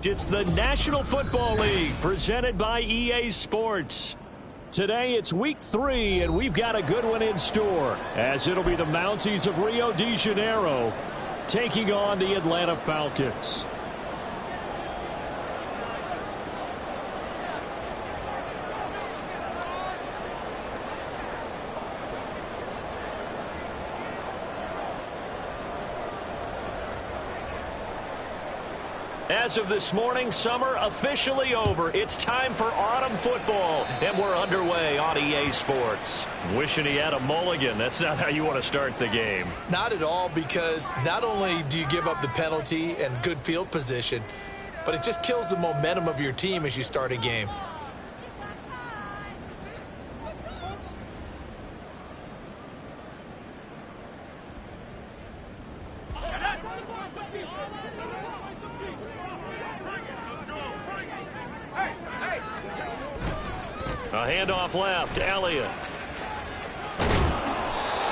It's the National Football League presented by EA Sports. Today it's week 3 and we've got a good one in store as it'll be the Mounties of Rio de Janeiro taking on the Atlanta Falcons. As of this morning, summer officially over. It's time for autumn football, and we're underway on EA Sports. Wishing he had a mulligan. That's not how you want to start the game. Not at all, because not only do you give up the penalty and good field position, but it just kills the momentum of your team as you start a game. A handoff left, Elliott.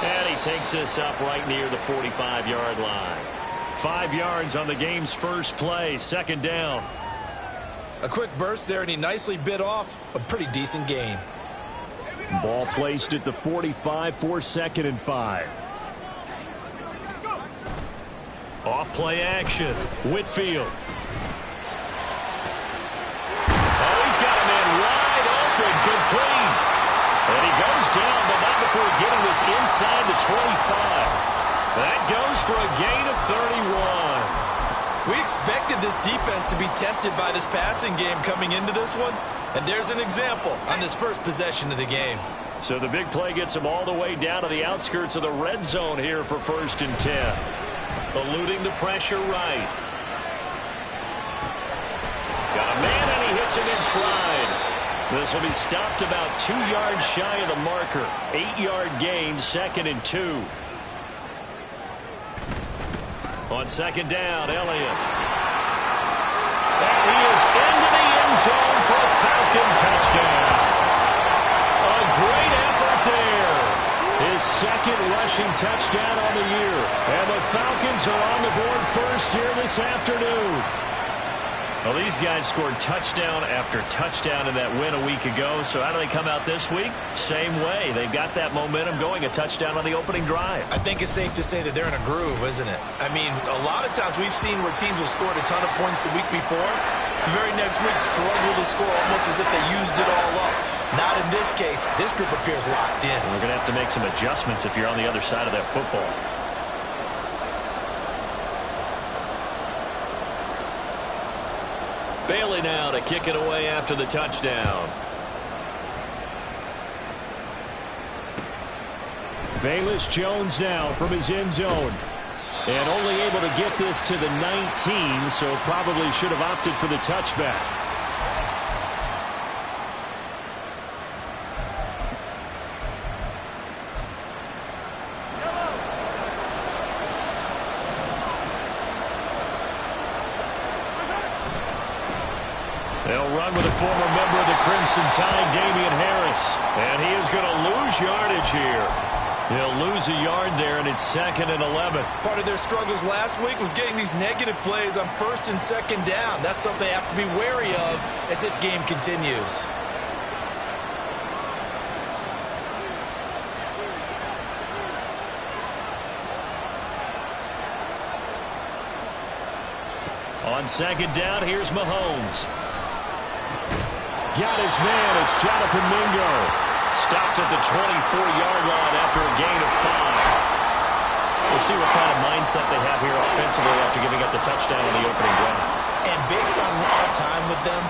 And he takes this up right near the 45-yard line. 5 yards on the game's first play, second down. A quick burst there, and he nicely bit off a pretty decent gain. Ball placed at the 45 for 2nd and 5. Off play action, Whitfield. Oh, he's got a man wide open, complete. And he goes down, but not before getting this inside the 25. That goes for a gain of 31. We expected this defense to be tested by this passing game coming into this one, and there's an example on this first possession of the game. So the big play gets him all the way down to the outskirts of the red zone here for 1st and 10. Eluding the pressure right. Got a man, and he hits him in stride. This will be stopped about 2 yards shy of the marker. 8-yard gain, 2nd and 2. On 2nd down, Elliott. And he is into the end zone for a Falcon touchdown. A great effort there. His 2nd rushing touchdown on the year. And the Falcons are on the board first here this afternoon. Well, these guys scored touchdown after touchdown in that win a week ago. So how do they come out this week? Same way. They've got that momentum going, a touchdown on the opening drive. I think it's safe to say that they're in a groove, isn't it? I mean, a lot of times we've seen where teams have scored a ton of points the week before. The very next week struggle to score almost as if they used it all up. Not in this case. This group appears locked in. We're going to have to make some adjustments if you're on the other side of that football. Bailey now to kick it away after the touchdown. Velus Jones now from his end zone. And only able to get this to the 19, so probably should have opted for the touchback. They'll run with a former member of the Crimson Tide, Damian Harris. And he is going to lose yardage here. He'll lose a yard there, and it's 2nd and 11. Part of their struggles last week was getting these negative plays on 1st and 2nd down. That's something they have to be wary of as this game continues. On 2nd down, here's Mahomes. Got his man. It's Jonathan Mingo. Stopped at the 24-yard line after a gain of 5. We'll see what kind of mindset they have here offensively after giving up the touchdown on the opening drive. And based on our time with them,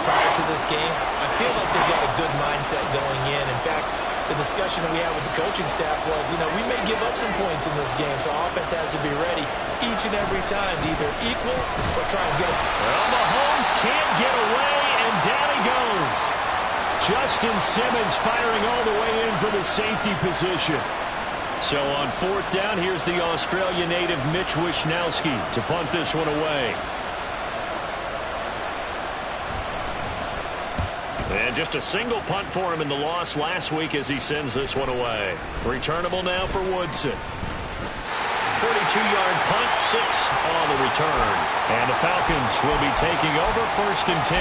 prior to this game, I feel like they've got a good mindset going in. In fact, the discussion that we had with the coaching staff was, we may give up some points in this game, so offense has to be ready each and every time to either equal or try and get us. Well, Mahomes can't get away, and down he goes. Justin Simmons firing all the way in from his safety position. So on 4th down, here's the Australia native Mitch Wishnowsky to punt this one away. And just a single punt for him in the loss last week as he sends this one away. Returnable now for Woodson. 42 2-yard punt, 6 on the return. And the Falcons will be taking over 1st and 10.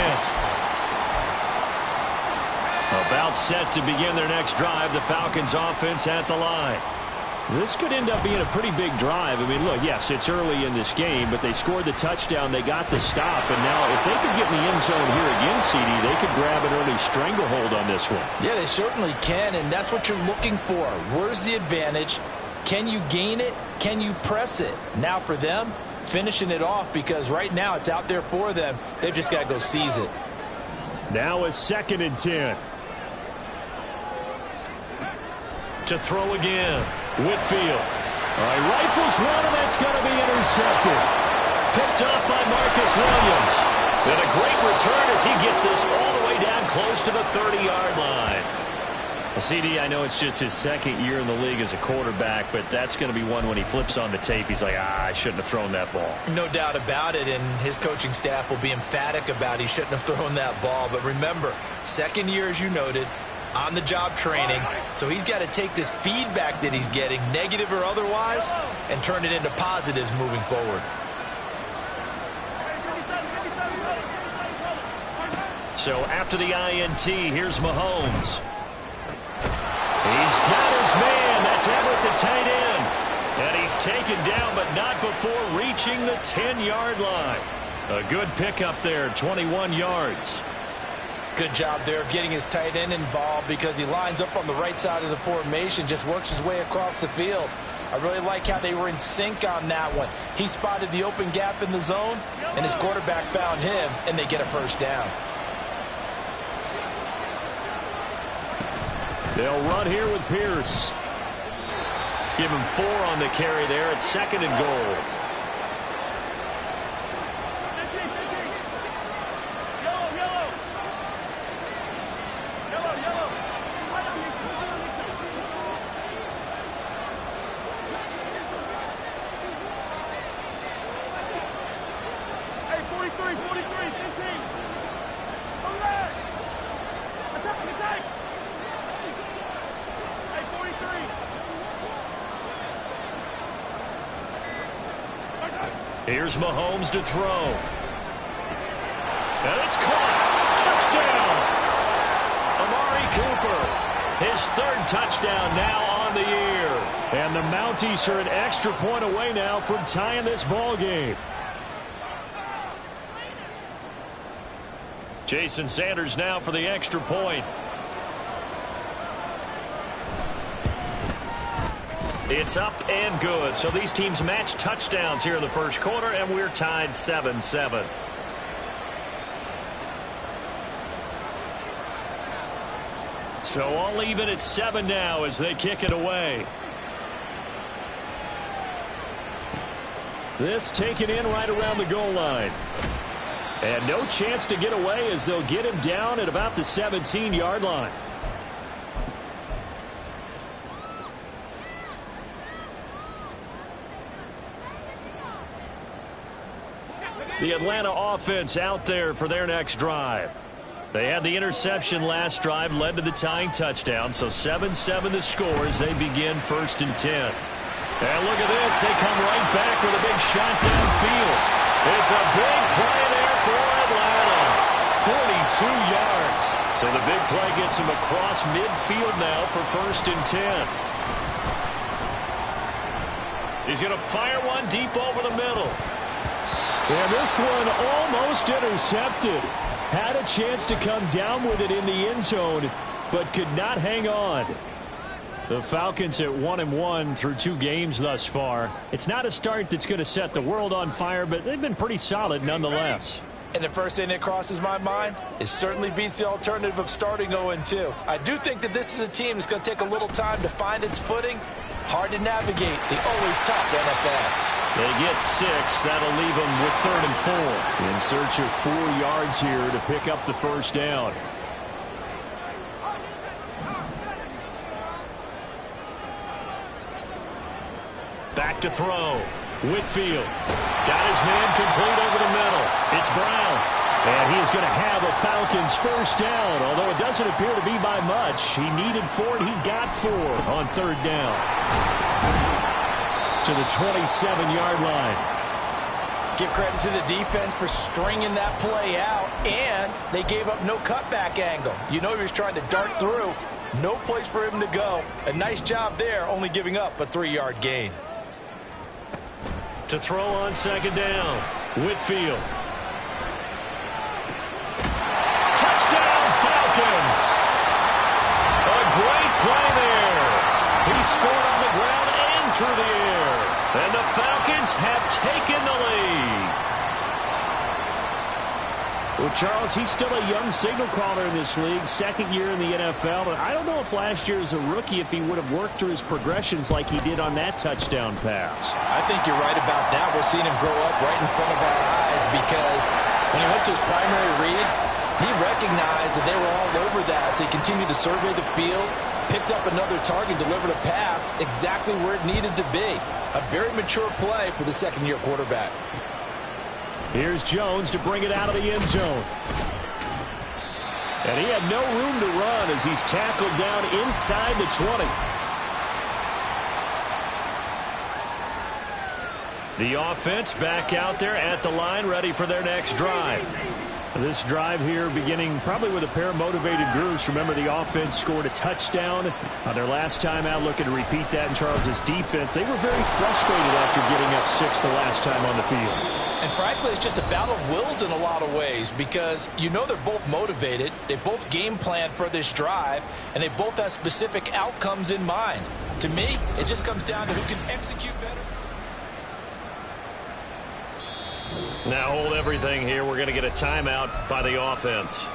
About set to begin their next drive, the Falcons offense at the line. This could end up being a pretty big drive. I mean, look, yes, it's early in this game, but they scored the touchdown. They got the stop. And now if they could get in the end zone here again, CD, they could grab an early stranglehold on this one. Yeah, they certainly can, and that's what you're looking for. Where's the advantage? Can you gain it? Can you press it? Now for them, finishing it off, because right now it's out there for them. They've just got to go seize it. Now a 2nd and 10. To throw again. Whitfield. All right, rifles one, and that's going to be intercepted. Picked off by Marcus Williams. And a great return as he gets this all the way down close to the 30-yard line. CD, I know it's just his 2nd year in the league as a quarterback, but that's going to be one when he flips on the tape. He's like, I shouldn't have thrown that ball. No doubt about it, and his coaching staff will be emphatic about he shouldn't have thrown that ball. But remember, 2nd year, as you noted, on-the-job training, so he's got to take this feedback that he's getting, negative or otherwise, and turn it into positives moving forward. So after the INT, here's Mahomes. He's got his man. That's Everett, the tight end. And he's taken down, but not before reaching the 10-yard line. A good pickup there, 21 yards. Good job there of getting his tight end involved, because he lines up on the right side of the formation, just works his way across the field. I really like how they were in sync on that one. He spotted the open gap in the zone, and his quarterback found him, and they get a 1st down. They'll run here with Pierce. Give him 4 on the carry there at 2nd and goal. Here's Mahomes to throw. And it's caught. Touchdown. Amari Cooper. His 3rd touchdown now on the year. And the Mounties are an extra point away now from tying this ball game. Jason Sanders now for the extra point. It's up and good. So these teams match touchdowns here in the 1st quarter, and we're tied 7-7. So all even at 7 now as they kick it away. This taken in right around the goal line. And no chance to get away as they'll get him down at about the 17-yard line. The Atlanta offense out there for their next drive. They had the interception last drive, led to the tying touchdown, so 7-7 the score as they begin 1st and 10. And look at this. They come right back with a big shot downfield. It's a big play there for Atlanta. 42 yards. So the big play gets him across midfield now for 1st and 10. He's going to fire one deep over the middle. And this one almost intercepted. Had a chance to come down with it in the end zone, but could not hang on. The Falcons at 1-1 through 2 games thus far. It's not a start that's going to set the world on fire, but they've been pretty solid nonetheless. And the first thing that crosses my mind, it certainly beats the alternative of starting 0-2. I do think that this is a team that's going to take a little time to find its footing. Hard to navigate the always tough NFL. They get 6. That'll leave them with 3rd and 4. In search of 4 yards here to pick up the 1st down. Back to throw. Whitfield. Got his man complete over the middle. It's Brown. And he is going to have a Falcons 1st down, although it doesn't appear to be by much. He needed 4, and he got 4 on 3rd down. to the 27-yard line. Give credit to the defense for stringing that play out, and they gave up no cutback angle. You know he was trying to dart through. No place for him to go. A nice job there, only giving up a 3-yard gain. To throw on second down, Whitfield. Touchdown, Falcons! A great play there. He scored on the ground and through the air. And the Falcons have taken the lead. Well, Charles, he's still a young signal caller in this league, second year in the NFL. But I don't know if last year as a rookie, if he would have worked through his progressions like he did on that touchdown pass. I think you're right about that. We're seeing him grow up right in front of our eyes because when he went to his primary read, he recognized that they were all over that, so he continued to survey the field, picked up another target, delivered a pass exactly where it needed to be. A very mature play for the second-year quarterback. Here's Jones to bring it out of the end zone. And he had no room to run as he's tackled down inside the 20. The offense back out there at the line, ready for their next drive. This drive here beginning probably with a pair of motivated groups. Remember, the offense scored a touchdown on their last time out, looking to repeat that in Charles's defense. They were very frustrated after giving up 6 the last time on the field. And frankly, it's just a battle of wills in a lot of ways because you know they're both motivated, they both game plan for this drive, and they both have specific outcomes in mind. To me, it just comes down to who can execute better. Now hold everything here. We're going to get a timeout by the offense.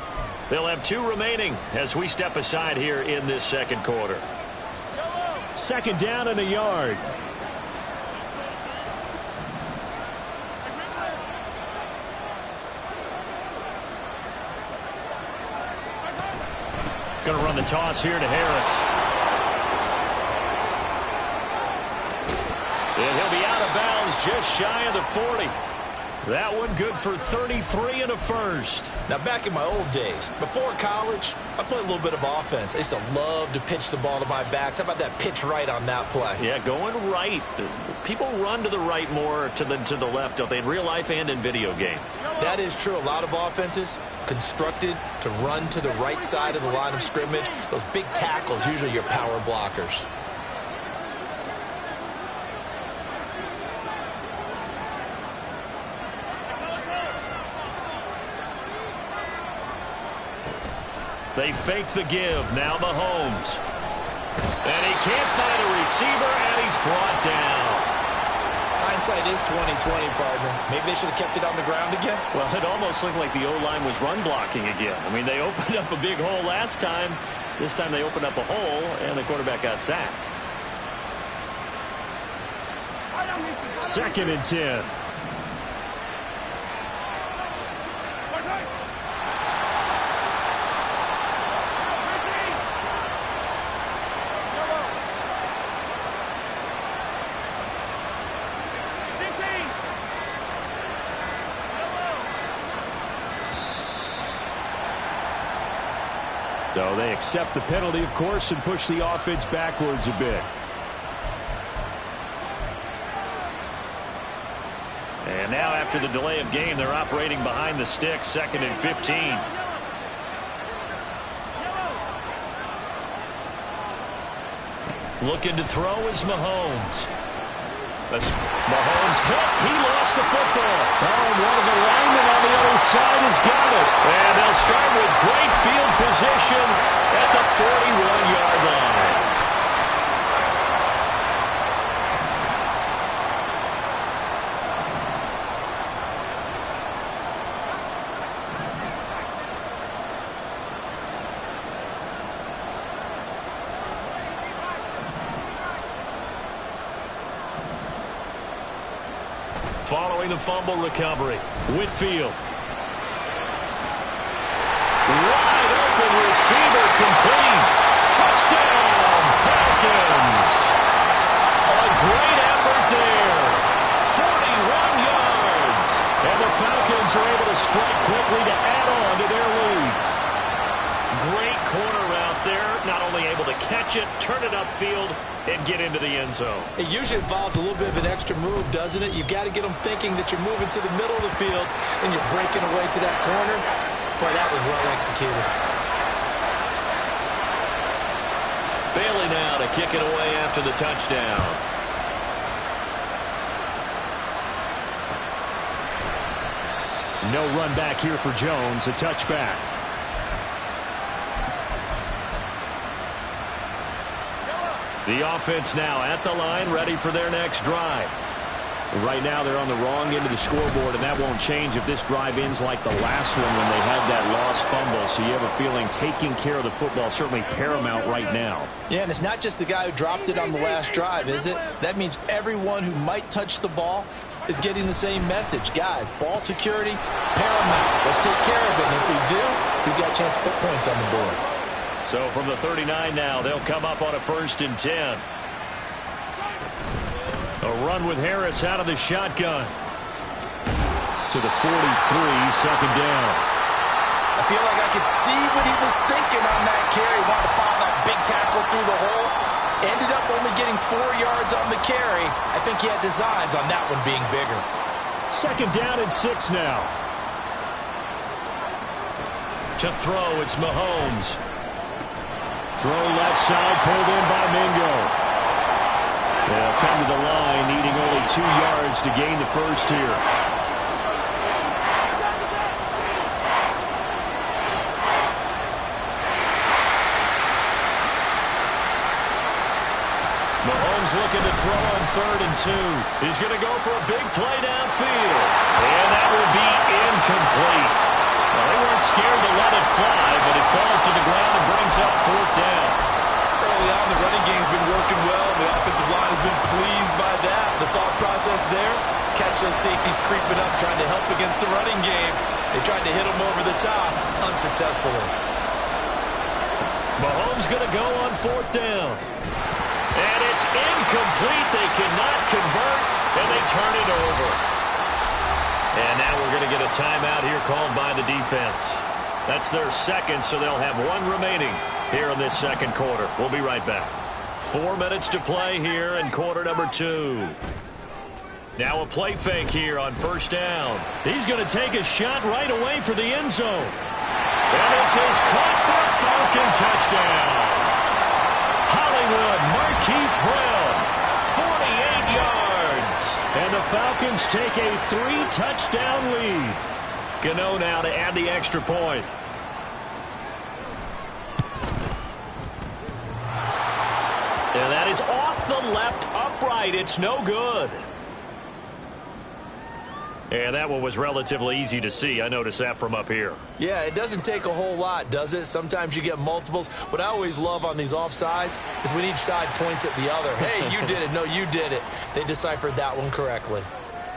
They'll have 2 remaining as we step aside here in this second quarter. Second down and a yard. Going to run the toss here to Harris. And he'll be out of bounds just shy of the 40. That one good for 33 and a first. Now, back in my old days, before college, I played a little bit of offense. I used to love to pitch the ball to my backs. How about that pitch right on that play? Yeah, going right. People run to the right more to the left, don't they, in real life and in video games? That is true. A lot of offenses constructed to run to the right side of the line of scrimmage. Those big tackles, usually your power blockers. They fake the give. Now Mahomes. And he can't find a receiver, and he's brought down. Hindsight is 20/20, partner. Maybe they should have kept it on the ground again. Well, it almost looked like the O-line was run blocking again. I mean, they opened up a big hole last time. This time they opened up a hole, and the quarterback got sacked. 2nd and 10. So they accept the penalty, of course, and push the offense backwards a bit. And now after the delay of game, they're operating behind the sticks, 2nd and 15. Looking to throw is Mahomes. That's Mahomes hit. He lost the football. Oh, and one of the linemen on the other side has got it. And they'll start with great field position at the 41-yard line. Following the fumble recovery, Whitfield. Wide open receiver complete. Touchdown, Falcons. A great effort there. 41 yards. And the Falcons are able to strike quickly to add on to their lead. Great corner route there. Not only finally able to catch it, turn it upfield, and get into the end zone. It usually involves a little bit of an extra move, doesn't it? You've got to get them thinking that you're moving to the middle of the field and you're breaking away to that corner. Boy, that was well executed. Bailey now to kick it away after the touchdown. No run back here for Jones, a touchback. The offense now at the line, ready for their next drive. Right now they're on the wrong end of the scoreboard, and that won't change if this drive ends like the last one when they had that lost fumble. So you have a feeling taking care of the football certainly paramount right now. Yeah, and it's not just the guy who dropped it on the last drive, is it? That means everyone who might touch the ball is getting the same message. Guys, ball security, paramount. Let's take care of it. And if we do, we've got a chance to put points on the board. So from the 39 now, they'll come up on a 1st and 10. A run with Harris out of the shotgun. To the 43, 2nd down. I feel like I could see what he was thinking on that carry. Wanted to follow that big tackle through the hole. Ended up only getting 4 yards on the carry. I think he had designs on that one being bigger. 2nd down and 6 now. To throw, it's Mahomes. Throw left side, pulled in by Mingo. They'll come to the line, needing only 2 yards to gain the first here. Mahomes looking to throw on 3rd and 2. He's going to go for a big play downfield. And that will be incomplete. Well, they weren't scared to let it fly, but it falls to the ground and brings up 4th down. Early on, the running game's been working well. The offensive line has been pleased by that. The thought process there, catch those safeties creeping up, trying to help against the running game. They tried to hit them over the top, unsuccessfully. Mahomes going to go on 4th down. And it's incomplete. They cannot convert, and they turn it over. And now we're going to get a timeout here called by the defense. That's their 2nd, so they'll have 1 remaining here in this 2nd quarter. We'll be right back. 4 minutes to play here in quarter number 2. Now a play fake here on 1st down. He's going to take a shot right away for the end zone. And this is caught for a Falcon touchdown. Hollywood Marquise Brown, 48 yards. And the Falcons take a 3-touchdown lead. Gano now to add the extra point. And that is off the left upright. It's no good. And that one was relatively easy to see. I noticed that from up here. Yeah, it doesn't take a whole lot, does it? Sometimes you get multiples. What I always love on these offsides is when each side points at the other. Hey, you did it. No, you did it. They deciphered that one correctly.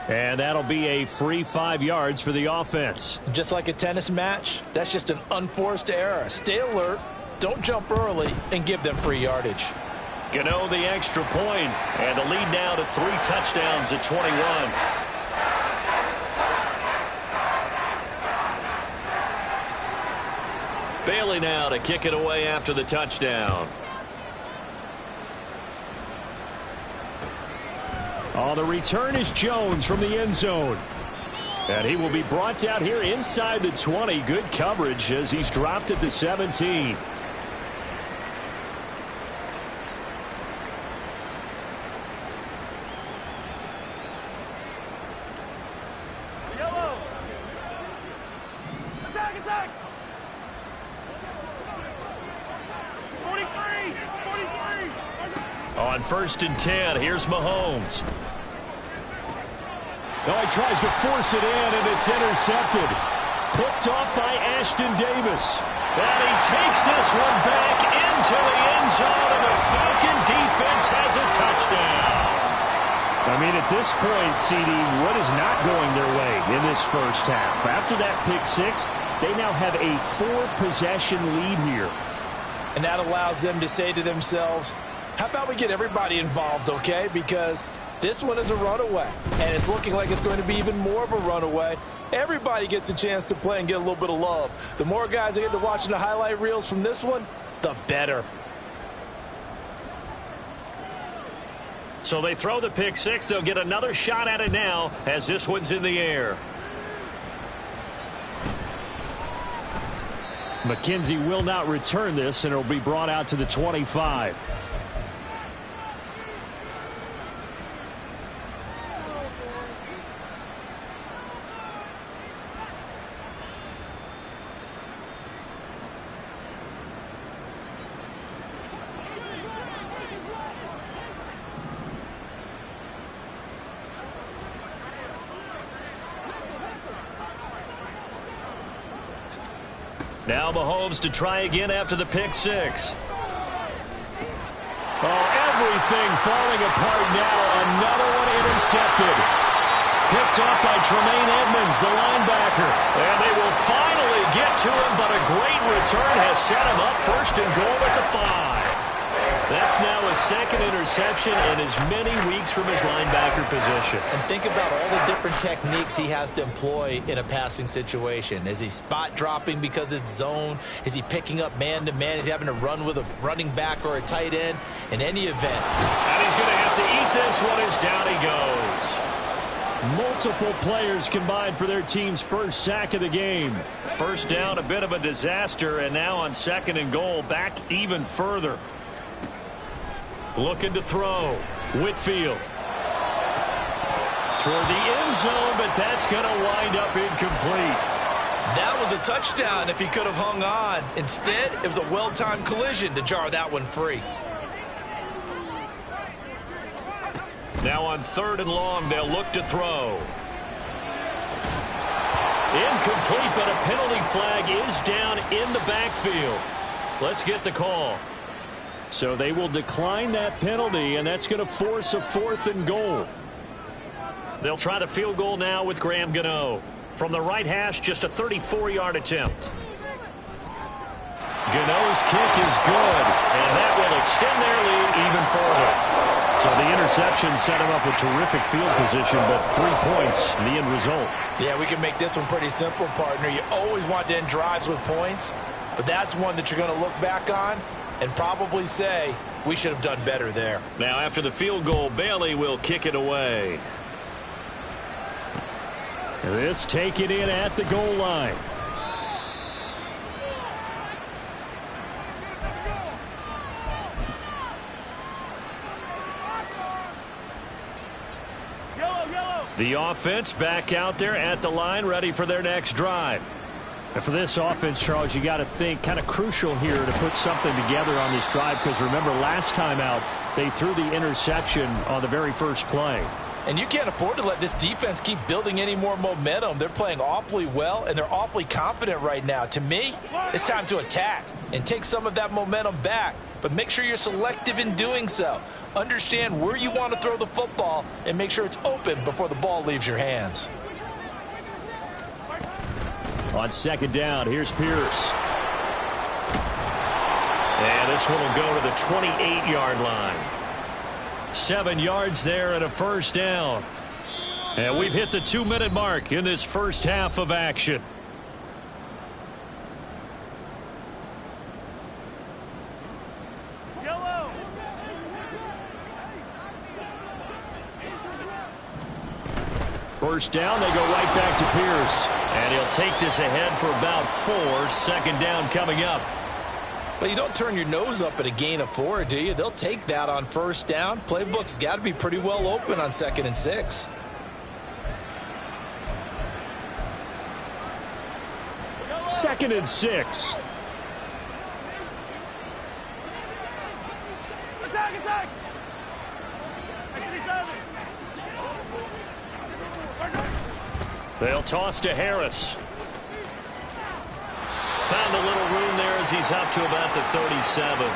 And that'll be a free 5 yards for the offense. Just like a tennis match, that's just an unforced error. Stay alert, don't jump early, and give them free yardage. Gano the extra point, and the lead now to 3 touchdowns at 21. Bailey now to kick it away after the touchdown. On the return is Jones from the end zone. And he will be brought down here inside the 20. Good coverage as he's dropped at the 17. On 1st and 10, here's Mahomes. Oh, he tries to force it in, and it's intercepted. Picked off by Ashton Davis. And he takes this one back into the end zone, and the Falcon defense has a touchdown. I mean, at this point, CD, what is not going their way in this first half? After that pick 6, they now have a 4-possession lead here. And that allows them to say to themselves, how about we get everybody involved, okay? Because this one is a runaway, and it's looking like it's going to be even more of a runaway. Everybody gets a chance to play and get a little bit of love. The more guys that get to watching the highlight reels from this one, the better. So they throw the pick six. They'll get another shot at it now as this one's in the air. McKenzie will not return this, and it'll be brought out to the 25. Now Mahomes to try again after the pick six. Oh, everything falling apart now. Another one intercepted. Picked up by Tremaine Edmonds, the linebacker. And they will finally get to him, but a great return has set him up first and goal at the 5. That's now his second interception in as many weeks from his linebacker position. And think about all the different techniques he has to employ in a passing situation. Is he spot dropping because it's zone? Is he picking up man-to-man? Is he having to run with a running back or a tight end? In any event. And he's going to have to eat this one as down he goes. Multiple players combined for their team's first sack of the game. First down, a bit of a disaster, and now on second and goal, back even further. Looking to throw. Whitfield. Toward the end zone, but that's going to wind up incomplete. That was a touchdown if he could have hung on. Instead, it was a well-timed collision to jar that one free. Now on third and long, they'll look to throw. Incomplete, but a penalty flag is down in the backfield. Let's get the call. So they will decline that penalty, and that's going to force a fourth and goal. They'll try the field goal now with Graham Gano. From the right hash, just a 34-yard attempt. Gano's kick is good, and that will extend their lead even further. So the interception set him up with terrific field position, but 3 points, the end result. Yeah, we can make this one pretty simple, partner. You always want to end drives with points, but that's one that you're going to look back on and probably say, we should have done better there. Now after the field goal, Bailey will kick it away. This taken in at the goal line. The offense back out there at the line, ready for their next drive. And for this offense, Charles, you got to think kind of crucial here to put something together on this drive, because remember last time out they threw the interception on the very first play. And you can't afford to let this defense keep building any more momentum. They're playing awfully well, and they're awfully confident right now. To me, it's time to attack and take some of that momentum back, but make sure you're selective in doing so. Understand where you want to throw the football and make sure it's open before the ball leaves your hands. On second down, here's Pierce. And this one will go to the 28-yard line. 7 yards there and a first down. And we've hit the 2-minute mark in this first half of action. First down, they go right back to Pierce. And he'll take this ahead for about 4. Second down coming up. Well, you don't turn your nose up at a gain of 4, do you? They'll take that on first down. Playbook's got to be pretty well open on 2nd and 6. Second and 6. Attack! They'll toss to Harris. Found a little room there as he's up to about the 37.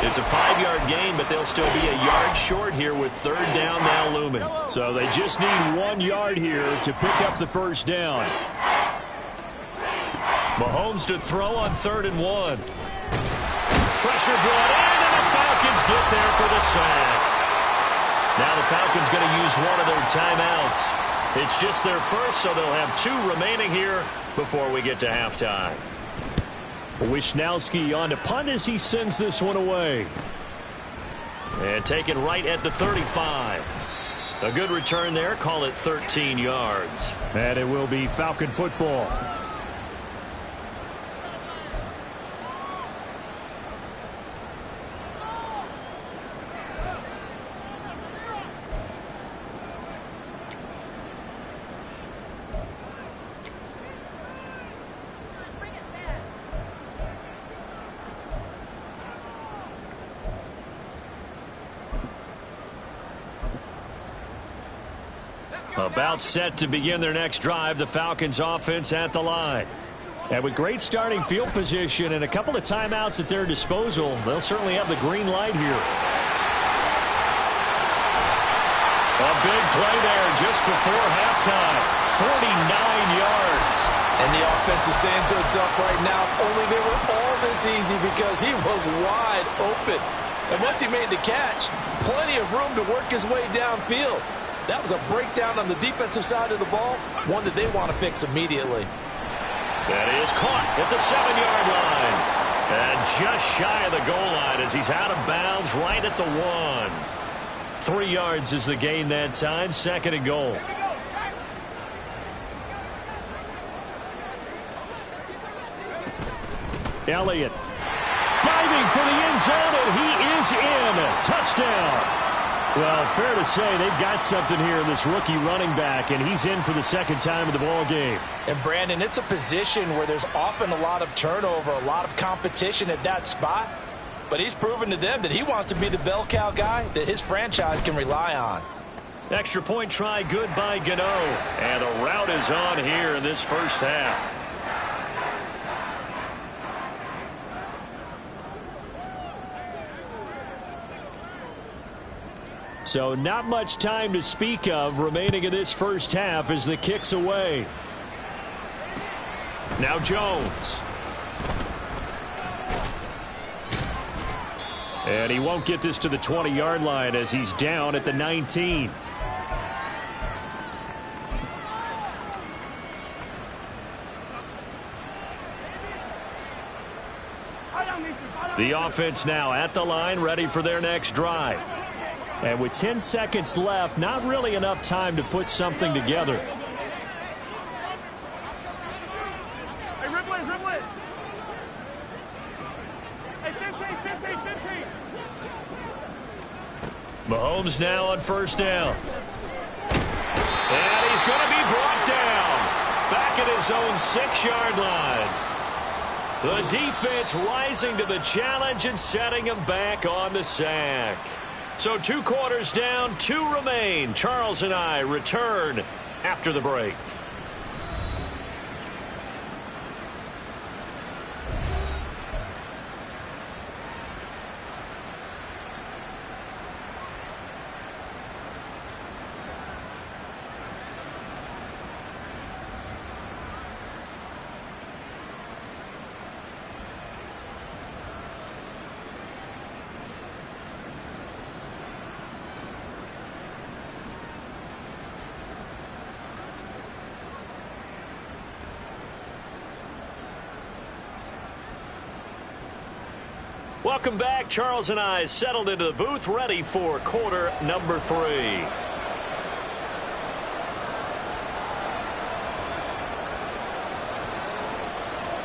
It's a 5-yard gain, but they'll still be a yard short here with third down now looming. So they just need 1 yard here to pick up the first down. Mahomes to throw on 3rd and 1. Pressure brought in, and the Falcons get there for the sack. Now the Falcons going to use one of their timeouts. It's just their first, so they'll have 2 remaining here before we get to halftime. Wishnowski on to punt as he sends this one away. And taken right at the 35. A good return there. Call it 13 yards. And it will be Falcon football. About set to begin their next drive, the Falcons offense at the line. And with great starting field position and a couple of timeouts at their disposal, they'll certainly have the green light here. A big play there just before halftime. 49 yards. And the offense is saying to itself right now, only they were all this easy because he was wide open. And once he made the catch, plenty of room to work his way downfield. That was a breakdown on the defensive side of the ball, one that they want to fix immediately. That is caught at the 7-yard line. And just shy of the goal line as he's out of bounds right at the 1. 3 yards is the gain that time, 2nd and goal. Elliott diving for the end zone, and he is in. Touchdown. Well, fair to say they've got something here in this rookie running back, and he's in for the 2nd time of the ball game. And, Brandon, it's a position where there's often a lot of turnover, a lot of competition at that spot. But he's proven to them that he wants to be the bell cow guy that his franchise can rely on. Extra point try good by Gano. And the route is on here in this first half. So not much time to speak of remaining in this first half as the kick's away. Now Jones. And he won't get this to the 20-yard line as he's down at the 19. The offense now at the line, ready for their next drive. And with 10 seconds left, not really enough time to put something together. Hey, Ripley. Hey, 15. Mahomes now on first down. And he's going to be brought down. Back at his own 6-yard line. The defense rising to the challenge and setting him back on the sack. So 2 quarters down, 2 remain. Charles and I return after the break. Welcome back. Charles and I settled into the booth, ready for quarter number 3.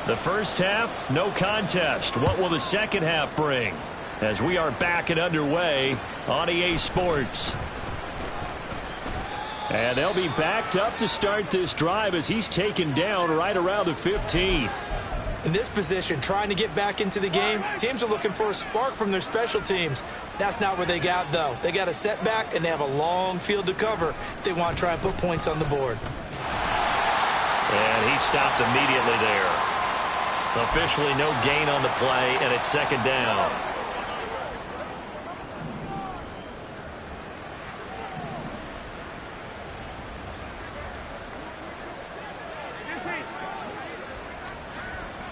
The first half, no contest. What will the second half bring? As we are back and underway on EA Sports. And they'll be backed up to start this drive as he's taken down right around the 15. In this position, trying to get back into the game, teams are looking for a spark from their special teams. That's not what they got, though. They got a setback, and they have a long field to cover if they want to try and put points on the board. And he stopped immediately there. Officially no gain on the play, and it's 2nd down.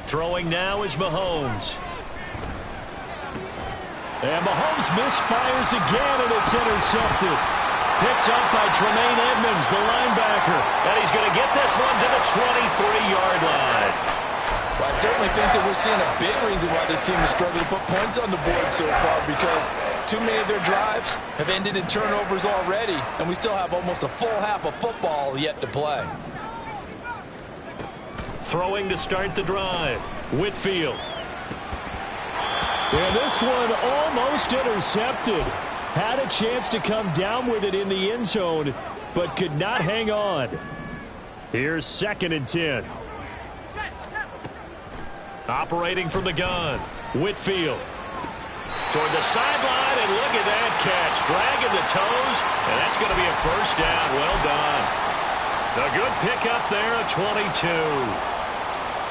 Throwing now is Mahomes. And Mahomes misfires again, and it's intercepted. Picked up by Tremaine Edmonds, the linebacker. And he's going to get this one to the 23-yard line. Well, I certainly think that we're seeing a big reason why this team is struggling to put points on the board so far, because too many of their drives have ended in turnovers already, and we still have almost a full half of football yet to play. Throwing to start the drive, Whitfield. And this one almost intercepted. Had a chance to come down with it in the end zone, but could not hang on. Here's 2nd and 10. Operating from the gun, Whitfield. Toward the sideline, and look at that catch. Dragging the toes, and that's going to be a first down. Well done. A good pickup there at 22.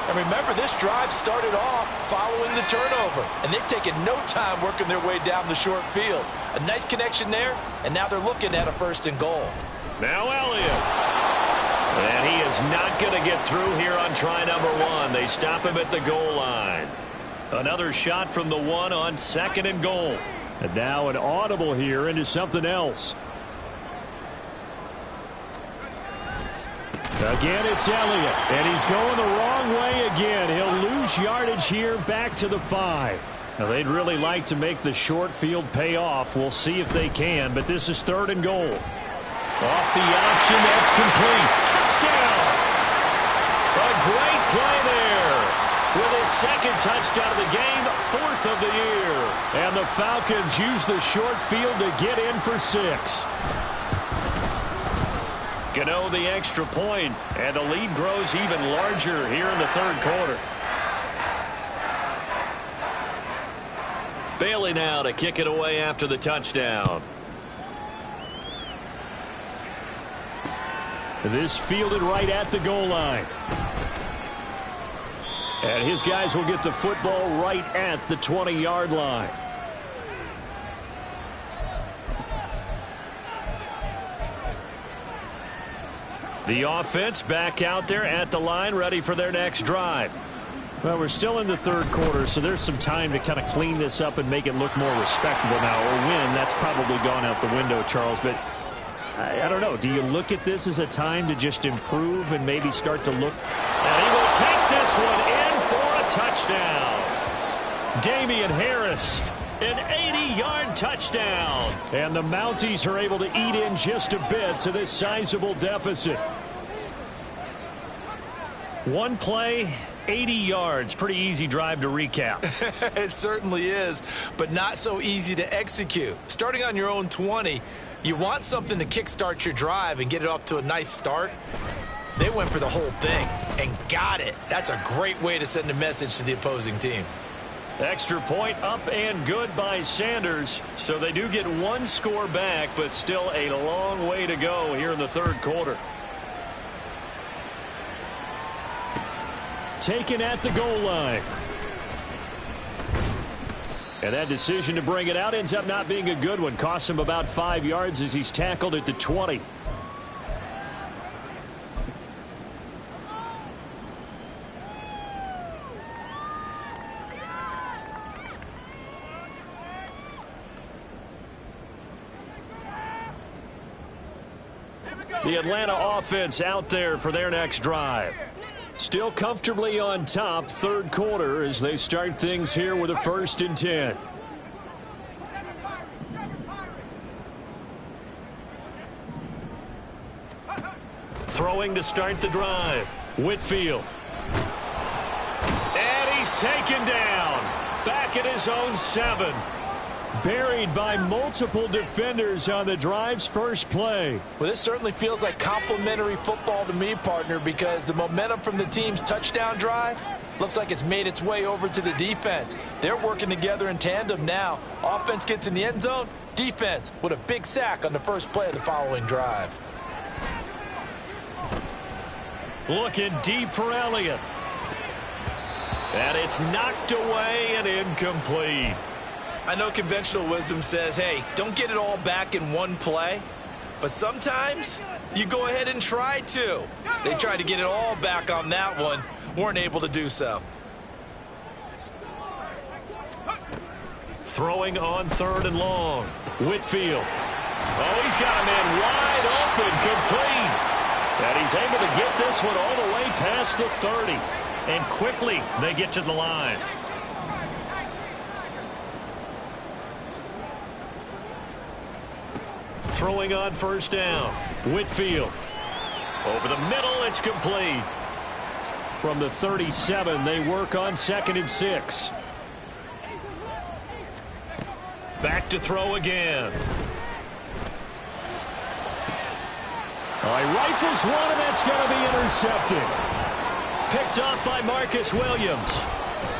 And remember, this drive started off following the turnover, and they've taken no time working their way down the short field. A nice connection there, and now they're looking at a 1st and goal. Now Elliott. And he is not going to get through here on try number 1. They stop him at the goal line. Another shot from the 1 on 2nd and goal. And now an audible here into something else. Again, it's Elliott, and he's going the wrong way again. He'll lose yardage here back to the 5. Now, they'd really like to make the short field pay off. We'll see if they can, but this is 3rd and goal. Off the option, that's complete. Touchdown! A great play there. With his 2nd touchdown of the game, 4th of the year. And the Falcons use the short field to get in for 6. Gano the extra point, and the lead grows even larger here in the 3rd quarter. Bailey now to kick it away after the touchdown. This fielded right at the goal line. And his guys will get the football right at the 20-yard line. The offense back out there at the line, ready for their next drive. Well, we're still in the 3rd quarter, so there's some time to kind of clean this up and make it look more respectable now. Or win, that's probably gone out the window, Charles. But I don't know. Do you look at this as a time to just improve and maybe start to look? And he will take this one in for a touchdown. Damian Harris, an 80-yard touchdown. And the Mounties are able to eat in just a bit to this sizable deficit. One play, 80 yards. Pretty easy drive to recap. It certainly is, but not so easy to execute. Starting on your own 20, you want something to kickstart your drive and get it off to a nice start. They went for the whole thing and got it. That's a great way to send a message to the opposing team. Extra point up and good by Sanders. So they do get 1 score back, but still a long way to go here in the 3rd quarter. Taken at the goal line. And that decision to bring it out ends up not being a good one. Costs him about 5 yards as he's tackled at the 20. The Atlanta offense out there for their next drive. Still comfortably on top, 3rd quarter, as they start things here with a 1st and 10. Throwing to start the drive, Whitfield. And he's taken down. Back at his own 7. Buried by multiple defenders on the drive's first play. Well, this certainly feels like complimentary football to me, partner, because the momentum from the team's touchdown drive looks like it's made its way over to the defense. They're working together in tandem now. Offense gets in the end zone. Defense with a big sack on the first play of the following drive. Looking deep for Elliott. And it's knocked away and incomplete. I know conventional wisdom says, hey, don't get it all back in one play. But sometimes you go ahead and try to. They tried to get it all back on that one. Weren't able to do so. Throwing on 3rd and long. Whitfield. Oh, he's got a man wide open, complete. And he's able to get this one all the way past the 30. and quickly they get to the line. Throwing on first down. Whitfield. Over the middle, it's complete. From the 37, they work on 2nd and 6. Back to throw again. He rifles one, and that's going to be intercepted. Picked off by Marcus Williams.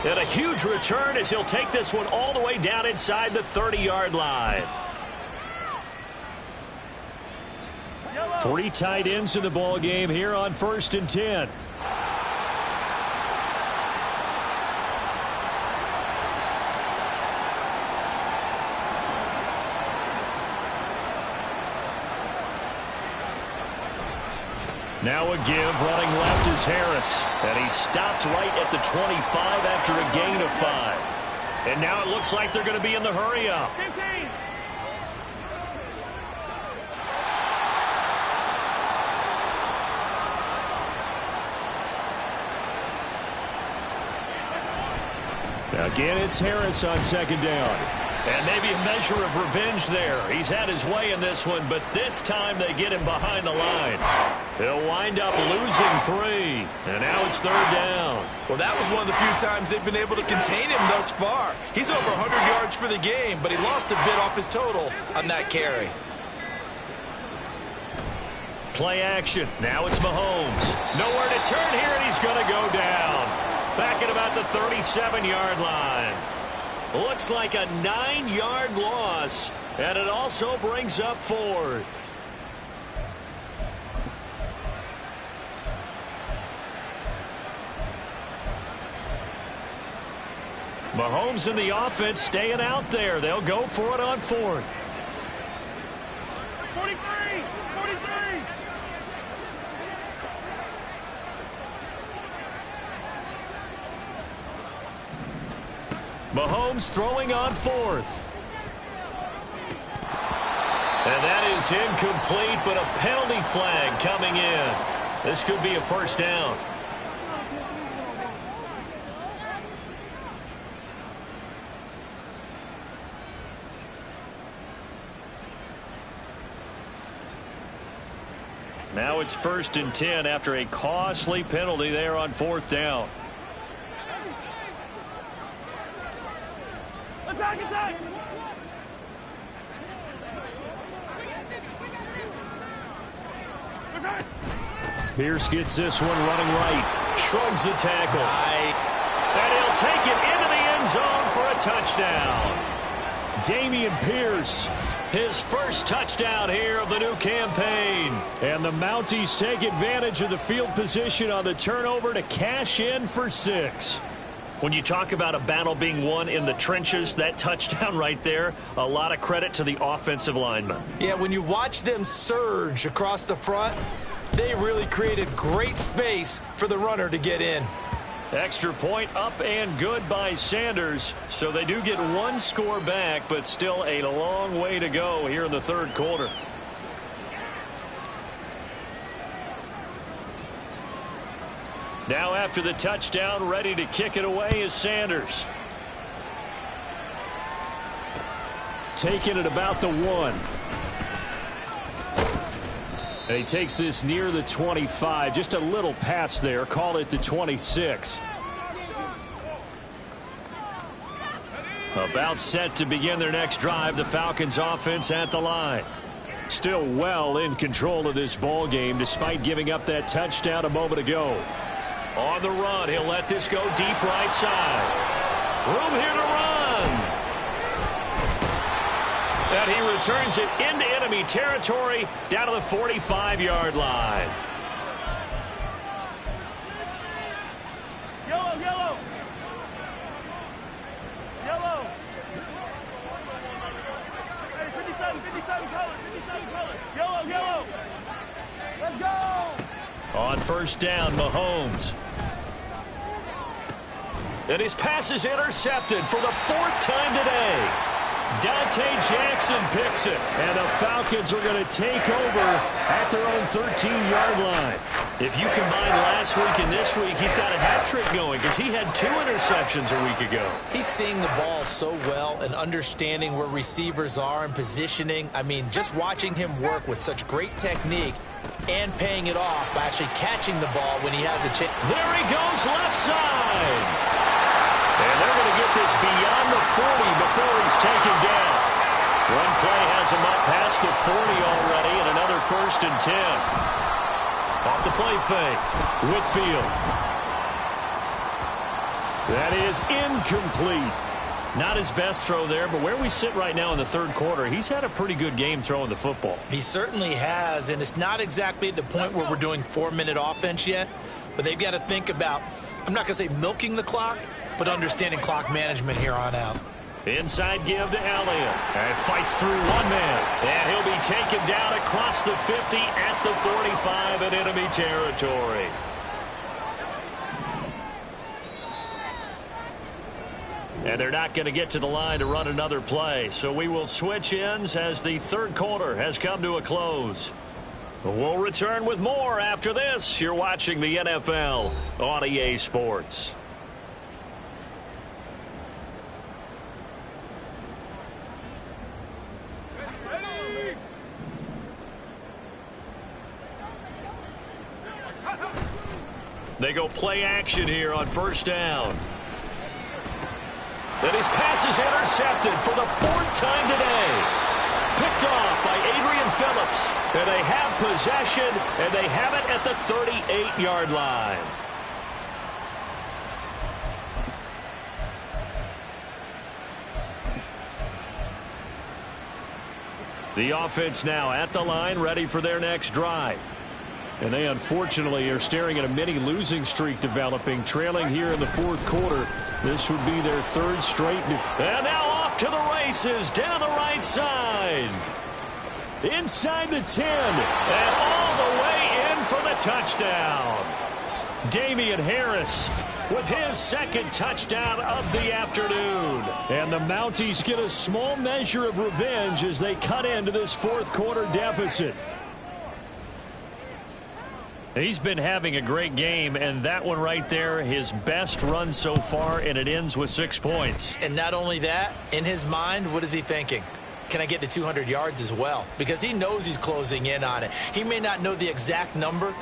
And a huge return as he'll take this one all the way down inside the 30-yard line. 3 tight ends in the ball game here on 1st and 10. Now a give, running left is Harris. And he stopped right at the 25 after a gain of 5. And now it looks like they're going to be in the hurry-up. 15. Again, it's Harris on 2nd down. And maybe a measure of revenge there. He's had his way in this one, but this time they get him behind the line. He'll wind up losing 3. And now it's 3rd down. Well, that was one of the few times they've been able to contain him thus far. He's over 100 yards for the game, but he lost a bit off his total on that carry. Play action. Now it's Mahomes. Nowhere to turn here, and he's going to go down. Back at about the 37-yard line. Looks like a 9-yard loss, and it also brings up 4th. Mahomes and the offense staying out there. They'll go for it on 4th. 43. 43. Mahomes throwing on 4th. And that is incomplete, but a penalty flag coming in. This could be a 1st down. Now it's 1st and 10 after a costly penalty there on 4th down. Attack, attack! Pierce gets this one running right. Shrugs the tackle. And he'll take it into the end zone for a touchdown. Dameon Pierce. His first touchdown here of the new campaign. And the Mounties take advantage of the field position on the turnover to cash in for 6. When you talk about a battle being won in the trenches, that touchdown right there, a lot of credit to the offensive linemen. Yeah, when you watch them surge across the front, they really created great space for the runner to get in. Extra point up and good by Sanders. So they do get 1 score back, but still a long way to go here in the 3rd quarter. Now after the touchdown, ready to kick it away is Sanders. Taking it about the 1. And he takes this near the 25. Just a little pass there. Call it the 26. About set to begin their next drive. The Falcons offense at the line. Still well in control of this ball game despite giving up that touchdown a moment ago. On the run, he'll let this go deep right side. Room here to run. And he returns it into enemy territory down to the 45-yard line. Yellow, yellow. Yellow. Hey, 57 colors, 57 colors. Yellow, yellow. Let's go. On first down, Mahomes. And his pass is intercepted for the 4th time today. Dante Jackson picks it. And the Falcons are going to take over at their own 13-yard line. If you combine last week and this week, he's got a hat trick going because he had 2 interceptions a week ago. He's seeing the ball so well and understanding where receivers are and positioning. I mean, just watching him work with such great technique and paying it off by actually catching the ball when he has a chance. There he goes left side. And they're going to get this beyond the 40 before he's taken down. One play has him up past the 40 already, and another 1st and 10. Off the play fake, Whitfield. That is incomplete. Not his best throw there, but where we sit right now in the 3rd quarter, he's had a pretty good game throwing the football. He certainly has, and it's not exactly at the point where we're doing 4-minute offense yet, but they've got to think about, I'm not going to say milking the clock, but understanding clock management here on out. Inside give to Elliott. And fights through one man. And he'll be taken down across the 50 at the 45 in enemy territory. And they're not going to get to the line to run another play. So we will switch ends as the 3rd quarter has come to a close. We'll return with more after this. You're watching the NFL on EA Sports. They go play action here on 1st down. And his pass is intercepted for the 4th time today. Picked off by Adrian Phillips. And they have possession, and they have it at the 38-yard line. The offense now at the line, ready for their next drive. And they unfortunately are staring at a mini losing streak developing, trailing here in the 4th quarter. This would be their 3rd straight. And now off to the races down the right side. Inside the 10. And all the way in for the touchdown. Damian Harris with his 2nd touchdown of the afternoon. And the Mounties get a small measure of revenge as they cut into this 4th quarter deficit. He's been having a great game, and that one right there, his best run so far, and it ends with 6 points. And not only that, in his mind, what is he thinking? Can I get to 200 yards as well? Because he knows he's closing in on it. He may not know the exact number,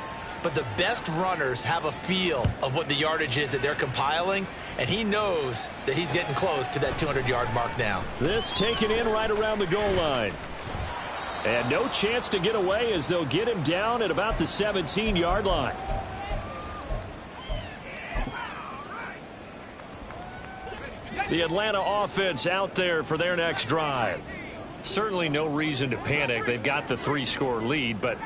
but the best runners have a feel of what the yardage is that they're compiling, and he knows that he's getting close to that 200-yard mark now. This taken in right around the goal line. And no chance to get away as they'll get him down at about the 17-yard line. The Atlanta offense out there for their next drive. Certainly no reason to panic. They've got the 3-score lead, but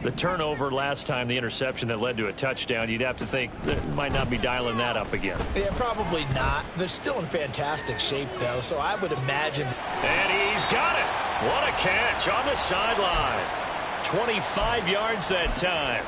the turnover last time, the interception that led to a touchdown, you'd have to think that might not be dialing that up again. Yeah, probably not. They're still in fantastic shape, though, so I would imagine. And he's got it. What a catch on the sideline. 25 yards that time.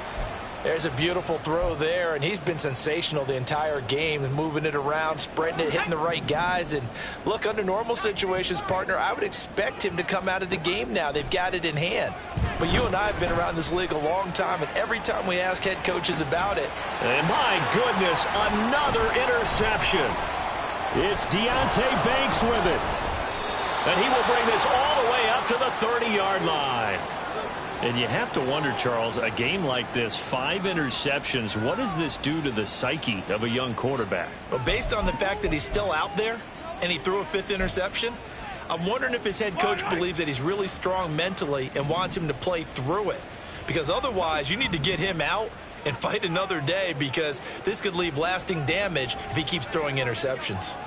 There's a beautiful throw there, and he's been sensational the entire game, moving it around, spreading it, hitting the right guys. And look, under normal situations, partner, I would expect him to come out of the game now. They've got it in hand. But you and I have been around this league a long time, and every time we ask head coaches about it. And my goodness, another interception. It's Deonte Banks with it. And he will bring this all the way up to the 30-yard line. And you have to wonder, Charles, a game like this, 5 interceptions, what does this do to the psyche of a young quarterback? Well, based on the fact that he's still out there and he threw a 5th interception, I'm wondering if his head coach believes that he's really strong mentally and wants him to play through it. Because otherwise, you need to get him out and fight another day, because this could leave lasting damage if he keeps throwing interceptions.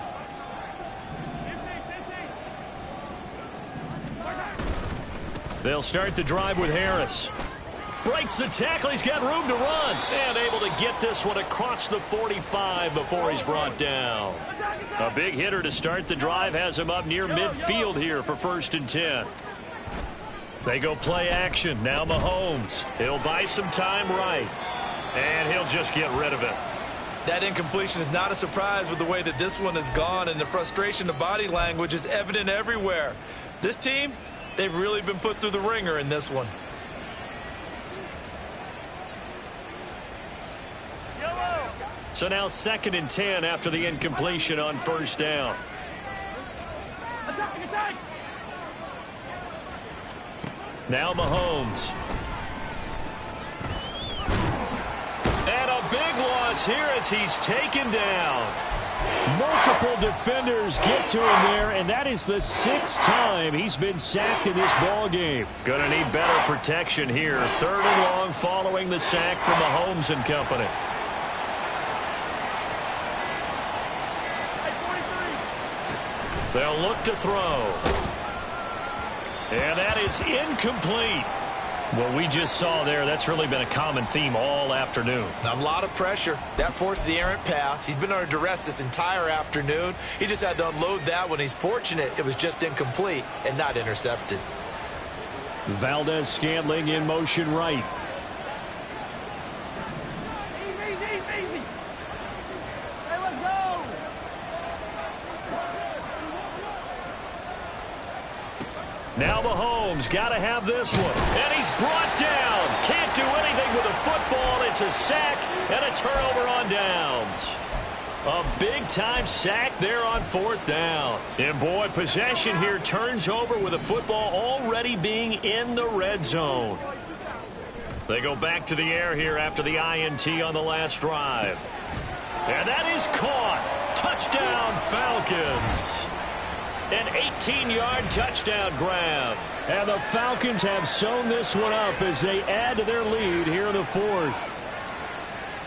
They'll start the drive with Harris. Breaks the tackle. He's got room to run. And able to get this one across the 45 before he's brought down. A big hitter to start the drive has him up near midfield here for 1st and 10. They go play action. Now Mahomes. He'll buy some time right. And he'll just get rid of it. That incompletion is not a surprise with the way that this one has gone, and the frustration of body language is evident everywhere. This team, they've really been put through the ringer in this one. So now 2nd and 10 after the incompletion on 1st down. Attack, attack! Now Mahomes. And a big loss here as he's taken down. Multiple defenders get to him there, and that is the 6th time he's been sacked in this ball game. Going to need better protection here. 3rd and long following the sack from Mahomes and company. They'll look to throw. And that is incomplete. What we just saw there, that's really been a common theme all afternoon. A lot of pressure. That forced the errant pass. He's been under duress this entire afternoon. He just had to unload that one. He's fortunate it was just incomplete and not intercepted. Valdez-Scantling in motion right. Easy. Hey, let's go. Now Mahomes got to have this one. And he's brought down. Can't do anything with a football. It's a sack and a turnover on downs. A big-time sack there on 4th down. And, boy, possession here turns over with a football already being in the red zone. They go back to the air here after the INT on the last drive. And that is caught. Touchdown, Falcons. An 18-yard touchdown grab. And the Falcons have sewn this one up as they add to their lead here in the 4th.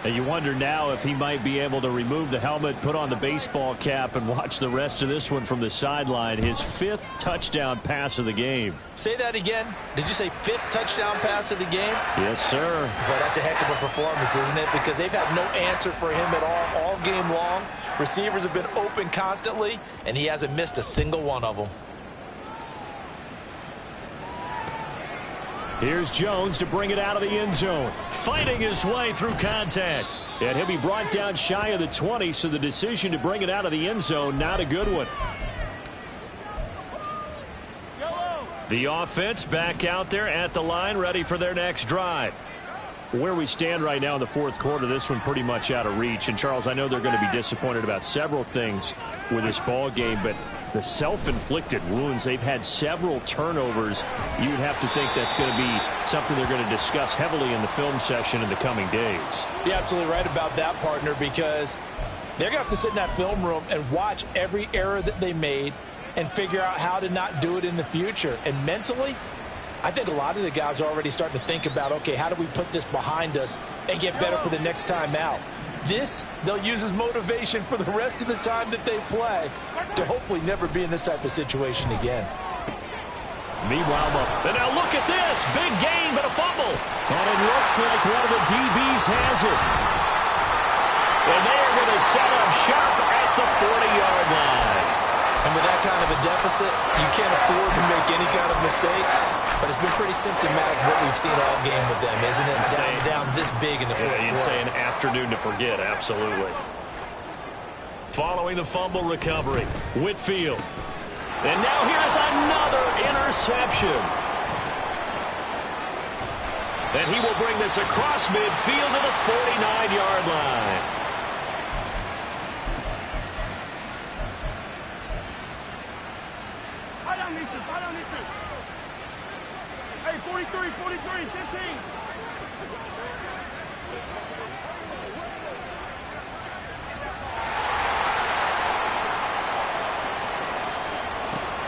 And you wonder now if he might be able to remove the helmet, put on the baseball cap, and watch the rest of this one from the sideline. His 5th touchdown pass of the game. Say that again. Did you say 5th touchdown pass of the game? Yes, sir. But that's a heck of a performance, isn't it? Because they've had no answer for him at all game long. Receivers have been open constantly, and he hasn't missed a single one of them. Here's Jones to bring it out of the end zone. Fighting his way through contact. And he'll be brought down shy of the 20, so the decision to bring it out of the end zone, not a good one. The offense back out there at the line, ready for their next drive. Where we stand right now in the 4th quarter, this one pretty much out of reach. And, Charles, I know they're going to be disappointed about several things with this ball game, but the self-inflicted wounds, they've had several turnovers. You'd have to think that's going to be something they're going to discuss heavily in the film session in the coming days. You're absolutely right about that, partner, because they're going to have to sit in that film room and watch every error that they made and figure out how to not do it in the future. And mentally, I think a lot of the guys are already starting to think about, okay, how do we put this behind us and get better for the next time out? This, they'll use as motivation for the rest of the time that they play to hopefully never be in this type of situation again. Meanwhile, and now look at this. Big gain, but a fumble. And it looks like one of the DBs has it. And they are going to set up shop at the 40-yard line. And with that kind of a deficit, you can't afford to make any kind of mistakes. But it's been pretty symptomatic of what we've seen all game with them, isn't it? Down this big in the 4th quarter. You'd say an afternoon to forget, absolutely. Following the fumble recovery, Whitfield. And now here's another interception. And he will bring this across midfield to the 49-yard line. Hey, 43, 15.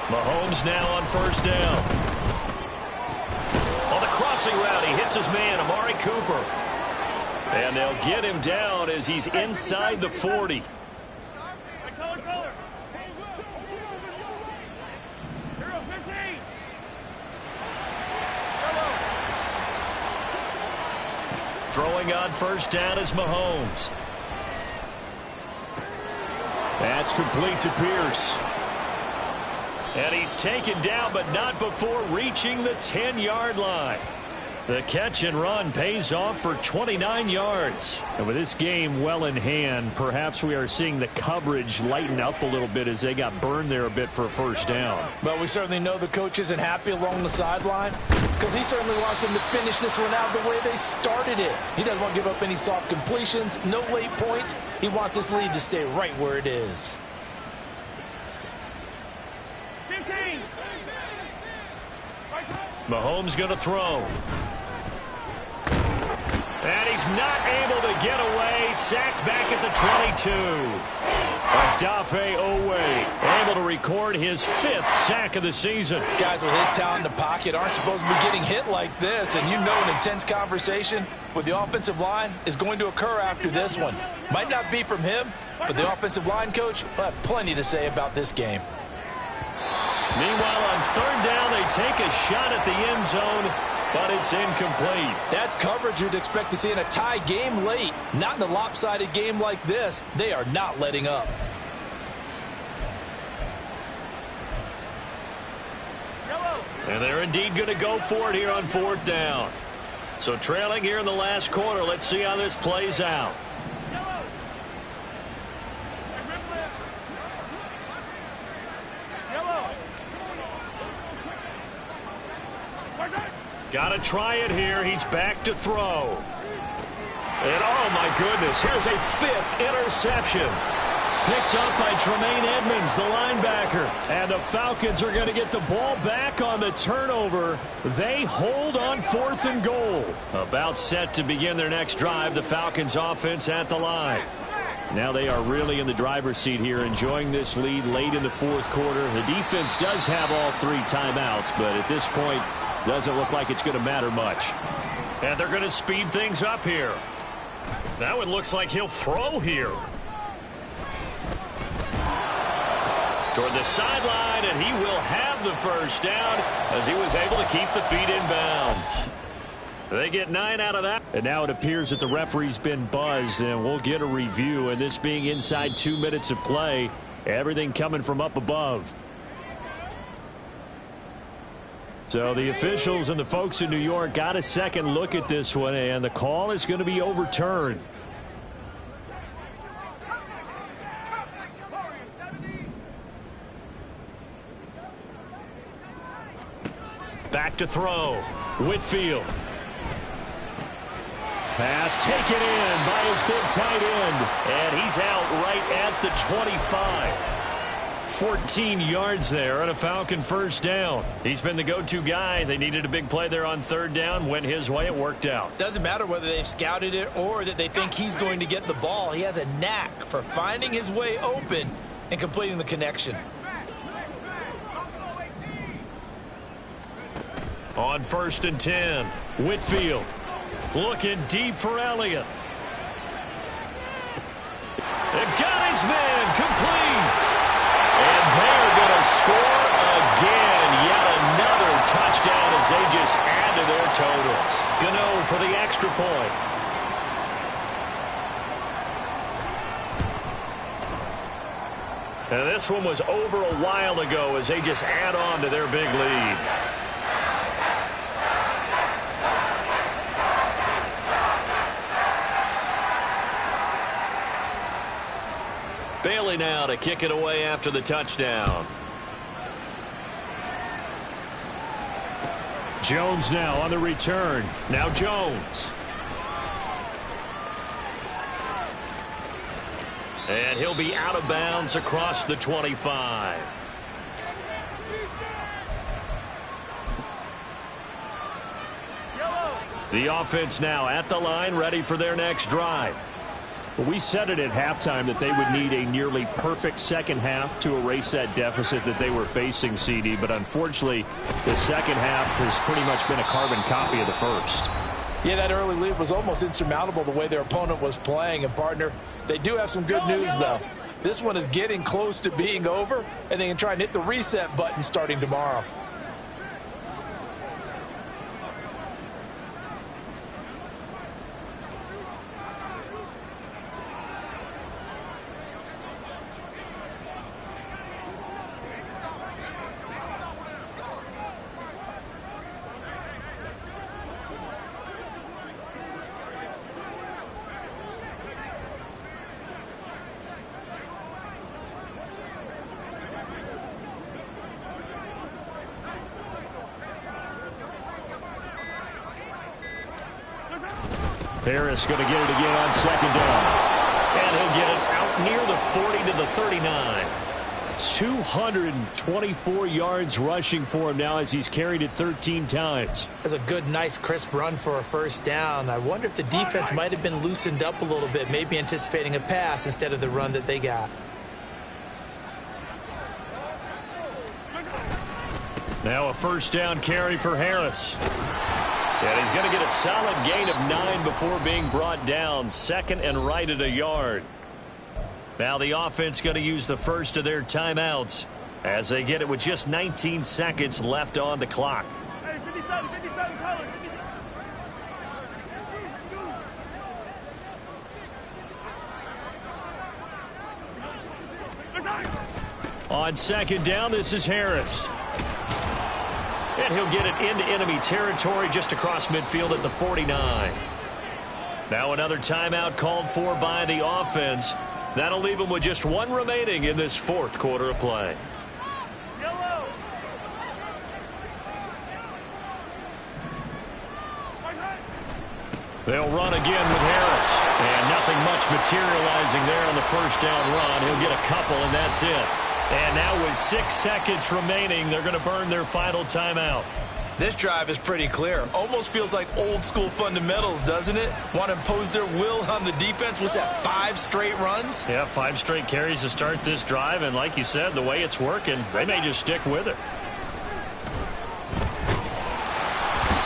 Mahomes now on 1st down. On the crossing route, he hits his man, Amari Cooper. And they'll get him down as he's inside the 40. Throwing on 1st down is Mahomes. That's complete to Pierce. And he's taken down, but not before reaching the 10-yard line. The catch and run pays off for 29 yards. And with this game well in hand, perhaps we are seeing the coverage lighten up a little bit as they got burned there a bit for a first down. Well, we certainly know the coach isn't happy along the sideline because he certainly wants them to finish this one out the way they started it. He doesn't want to give up any soft completions, no late points. He wants this lead to stay right where it is. 15. Mahomes going to throw. And he's not able to get away. Sacked back at the 22. Odafe Oweh able to record his 5th sack of the season. Guys with his talent in the pocket aren't supposed to be getting hit like this, and you know an intense conversation with the offensive line is going to occur after this one. Might not be from him, but the offensive line coach will have plenty to say about this game. Meanwhile, on 3rd down, they take a shot at the end zone, but it's incomplete. That's coverage you'd expect to see in a tie game late. Not in a lopsided game like this. They are not letting up. And they're indeed going to go for it here on 4th down. So trailing here in the last quarter. Let's see how this plays out. Got to try it here. He's back to throw. And oh my goodness, here's a 5th interception. Picked up by Tremaine Edmonds, the linebacker. And the Falcons are going to get the ball back on the turnover. They hold on 4th and goal. About set to begin their next drive. The Falcons offense at the line. Now they are really in the driver's seat here, enjoying this lead late in the 4th quarter. The defense does have all 3 timeouts, but at this point, doesn't look like it's going to matter much. And they're going to speed things up here. Now it looks like he'll throw here. Toward the sideline, and he will have the first down as he was able to keep the feet in bounds. They get 9 out of that. And now it appears that the referee's been buzzed, and we'll get a review. And this being inside 2 minutes of play, everything coming from up above. So the officials and the folks in New York got a second look at this one, and the call is going to be overturned. Back to throw. Whitfield. Pass taken in by his big tight end. And he's out right at the 25. 14 yards there and a Falcon first down. He's been the go-to guy. They needed a big play there on 3rd down. Went his way. It worked out. Doesn't matter whether they've scouted it or that they think he's going to get the ball. He has a knack for finding his way open and completing the connection. On 1st and 10, Whitfield looking deep for Elliott. And got his man complete. And they're going to score again. Yet another touchdown as they just add to their totals. Gano for the extra point. And this one was over a while ago as they just add on to their big lead. Bailey now to kick it away after the touchdown. Jones now on the return. Now Jones. And he'll be out of bounds across the 25. The offense now at the line, ready for their next drive. Well, we said it at halftime that they would need a nearly perfect second half to erase that deficit that they were facing, CD. But unfortunately, the second half has pretty much been a carbon copy of the first. Yeah, that early lead was almost insurmountable the way their opponent was playing. And, partner, they do have some good news, though. This one is getting close to being over, and they can try and hit the reset button starting tomorrow. Harris going to get it again on second down. And he'll get it out near the 40 to the 39. 224 yards rushing for him now as he's carried it 13 times. That's a good, nice, crisp run for a first down. I wonder if the defense might have been loosened up a little bit, maybe anticipating a pass instead of the run that they got. Now a first down carry for Harris. And he's going to get a solid gain of 9 before being brought down. Second and right at a yard. Now the offense going to use the first of their timeouts as they get it with just 19 seconds left on the clock. Hey, 57, colors. 57. On second down, this is Harris. And he'll get it into enemy territory just across midfield at the 49. Now another timeout called for by the offense. That'll leave them with just one remaining in this fourth quarter of play. Yellow. They'll run again with Harris. And nothing much materializing there on the first down run. He'll get a couple, and that's it. And now with 6 seconds remaining, they're going to burn their final timeout. This drive is pretty clear. Almost feels like old school fundamentals, doesn't it? Want to impose their will on the defense. Was that 5 straight runs? Yeah, 5 straight carries to start this drive, and like you said, the way it's working, they may just stick with it.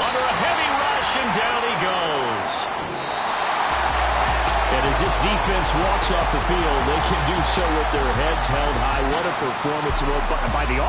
Under a heavy rush, and down he goes. And as this defense walks off the field, they can do so with their heads held high. What a performance by the